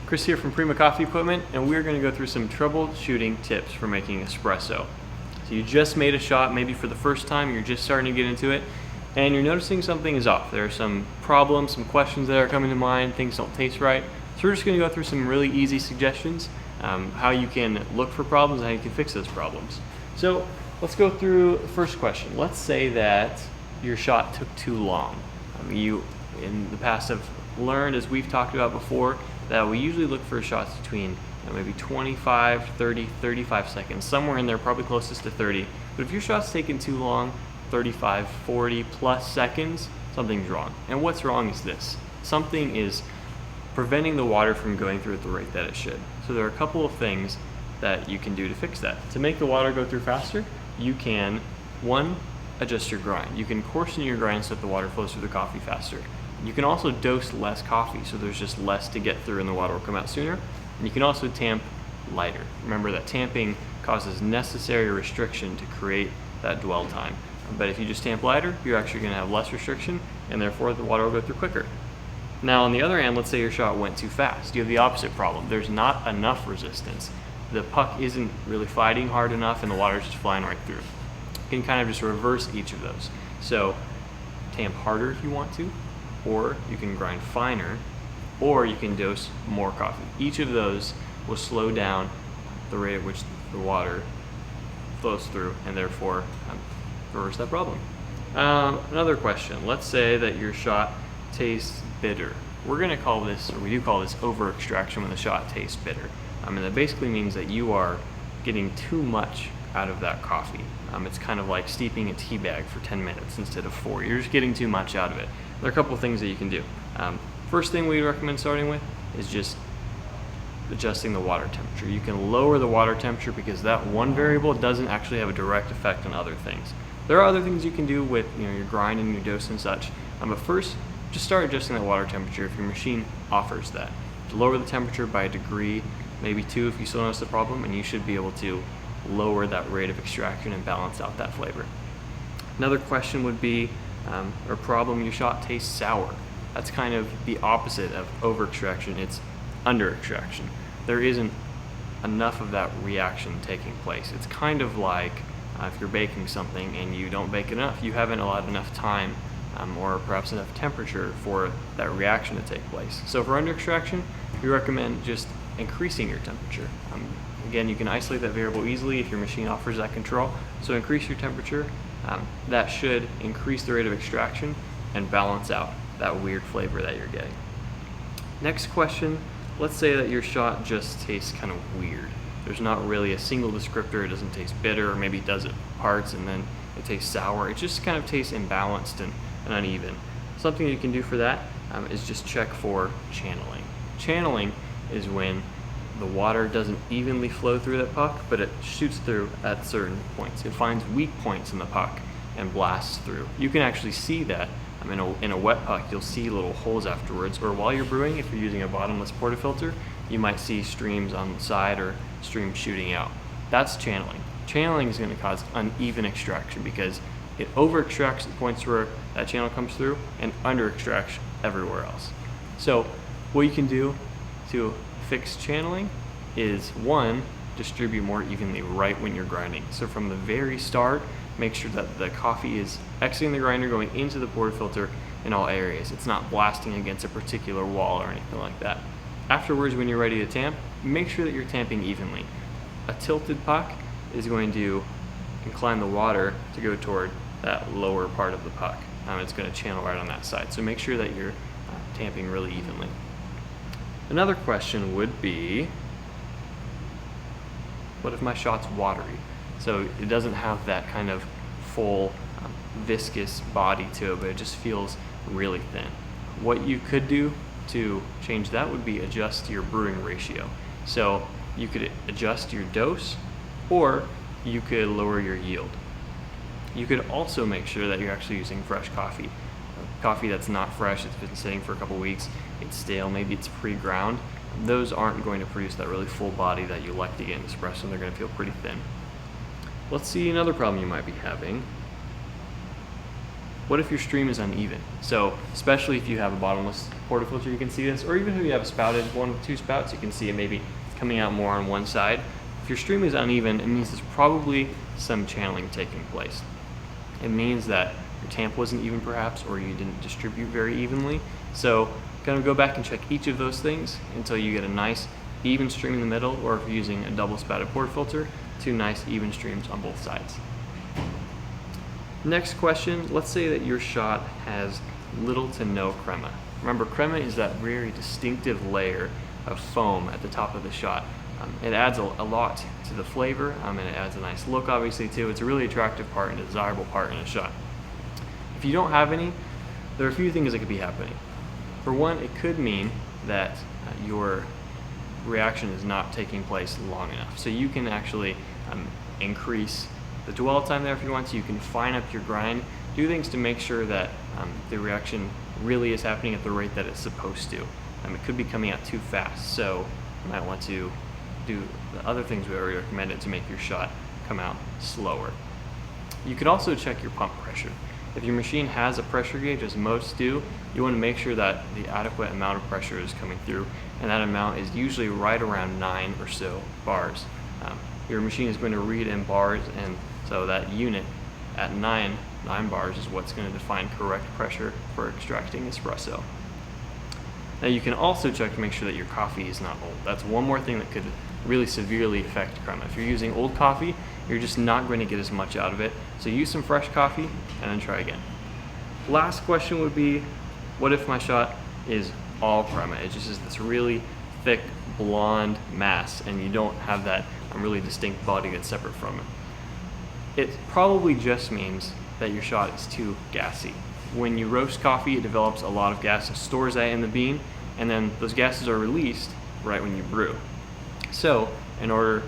Chris here from Prima Coffee Equipment, and we're going to go through some troubleshooting tips for making espresso. So you just made a shot, maybe for the first time, you're just starting to get into it, and you're noticing something is off. There are some problems, some questions that are coming to mind, things don't taste right. So we're just going to go through some really easy suggestions, how you can look for problems and how you can fix those problems. So let's go through the first question. Let's say that your shot took too long. You, in the past, have learned, as we've talked about before, that we usually look for shots between maybe 25, 30, 35 seconds, somewhere in there, probably closest to 30. But if your shot's taken too long, 35, 40 plus seconds, something's wrong. And what's wrong is this. Something is preventing the water from going through at the rate that it should. So there are a couple of things that you can do to fix that. To make the water go through faster, you can, one, adjust your grind. You can coarsen your grind so that the water flows through the coffee faster. You can also dose less coffee, so there's just less to get through and the water will come out sooner. And you can also tamp lighter. Remember that tamping causes necessary restriction to create that dwell time. But if you just tamp lighter, you're actually going to have less restriction, and therefore the water will go through quicker. Now on the other hand, let's say your shot went too fast. You have the opposite problem. There's not enough resistance. The puck isn't really fighting hard enough and the water's just flying right through. You can kind of just reverse each of those. So tamp harder if you want to, or you can grind finer, or you can dose more coffee. Each of those will slow down the rate at which the water flows through and therefore reverse that problem. Another question. Let's say that your shot tastes bitter. We're going to call this, or we do call this, over extraction when the shot tastes bitter. And that basically means that you are getting too much out of that coffee. It's kind of like steeping a tea bag for 10 minutes instead of 4. You're just getting too much out of it. There are a couple of things that you can do. First thing we recommend starting with is just adjusting the water temperature. You can lower the water temperature because that one variable doesn't actually have a direct effect on other things. There are other things you can do with your grind and your dose and such. But first, just start adjusting that water temperature if your machine offers that. Lower the temperature by a degree, maybe 2 if you still notice the problem, and you should be able to lower that rate of extraction and balance out that flavor. Another question would be, or problem, your shot tastes sour. That's kind of the opposite of over extraction. It's under extraction. There isn't enough of that reaction taking place. It's kind of like if you're baking something and you don't bake enough, you haven't allowed enough time or perhaps enough temperature for that reaction to take place. So for under extraction, we recommend just increasing your temperature. Again, you can isolate that variable easily if your machine offers that control. So increase your temperature. That should increase the rate of extraction and balance out that weird flavor that you're getting. Next question, let's say that your shot just tastes kind of weird. There's not really a single descriptor. It doesn't taste bitter, or maybe it does it parts and then it tastes sour. It just kind of tastes imbalanced and uneven. Something you can do for that is just check for channeling. Channeling is when the water doesn't evenly flow through that puck, but it shoots through at certain points. It finds weak points in the puck and blasts through. You can actually see that in a wet puck. You'll see little holes afterwards, or while you're brewing, if you're using a bottomless portafilter, you might see streams on the side or streams shooting out. That's channeling. Channeling is going to cause uneven extraction because it over extracts the points where that channel comes through and under extracts everywhere else. So what you can do to fix channeling is, one, distribute more evenly right when you're grinding. So from the very start, make sure that the coffee is exiting the grinder, going into the portafilter in all areas. It's not blasting against a particular wall or anything like that. Afterwards, when you're ready to tamp, make sure that you're tamping evenly. A tilted puck is going to incline the water to go toward that lower part of the puck. It's going to channel right on that side. So make sure that you're tamping really evenly. Another question would be, what if my shot's watery? So it doesn't have that kind of full viscous body to it, but it just feels really thin. What you could do to change that would be adjust your brewing ratio. So you could adjust your dose, or you could lower your yield. You could also make sure that you're actually using fresh coffee. Coffee that's not fresh, it's been sitting for a couple weeks, it's stale, maybe it's pre-ground. Those aren't going to produce that really full body that you like to get in espresso, and they're going to feel pretty thin. Let's see another problem you might be having. What if your stream is uneven? So especially if you have a bottomless portafilter, you can see this, or even if you have a spouted one with 2 spouts, you can see it maybe coming out more on one side. If your stream is uneven, it means there's probably some channeling taking place. It means that your tamp wasn't even perhaps, or you didn't distribute very evenly. So kind of go back and check each of those things until you get a nice even stream in the middle, or if you're using a double spouted portafilter, 2 nice even streams on both sides. Next question, let's say that your shot has little to no crema. Remember, crema is that very distinctive layer of foam at the top of the shot. It adds a lot to the flavor, and it adds a nice look obviously too. It's a really attractive part and a desirable part in a shot. If you don't have any, there are a few things that could be happening. For one, it could mean that your reaction is not taking place long enough. So you can actually increase the dwell time there if you want to. You can fine up your grind, do things to make sure that the reaction really is happening at the rate that it's supposed to. It could be coming out too fast, so you might want to do the other things we already recommended to make your shot come out slower. You could also check your pump pressure. If your machine has a pressure gauge, as most do, you want to make sure that the adequate amount of pressure is coming through, and that amount is usually right around 9 or so bars. Your machine is going to read in bars, and so that unit at 9 bars is what's going to define correct pressure for extracting espresso. Now you can also check to make sure that your coffee is not old. That's one more thing that could really severely affect crema. If you're using old coffee, you're just not going to get as much out of it. So use some fresh coffee and then try again. Last question would be, what if my shot is all crema? It just is this really thick blonde mass and you don't have that really distinct body that's separate from it. It probably just means that your shot is too gassy. When you roast coffee, it develops a lot of gas and stores that in the bean, and then those gases are released right when you brew. So in order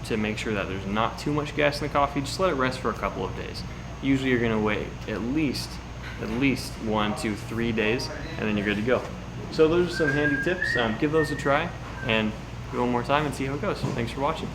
to make sure that there's not too much gas in the coffee, just let it rest for a couple of days. Usually you're gonna wait at least 1, 2, 3 days, and then you're good to go. So those are some handy tips. Give those a try and do one more time and see how it goes. Thanks for watching.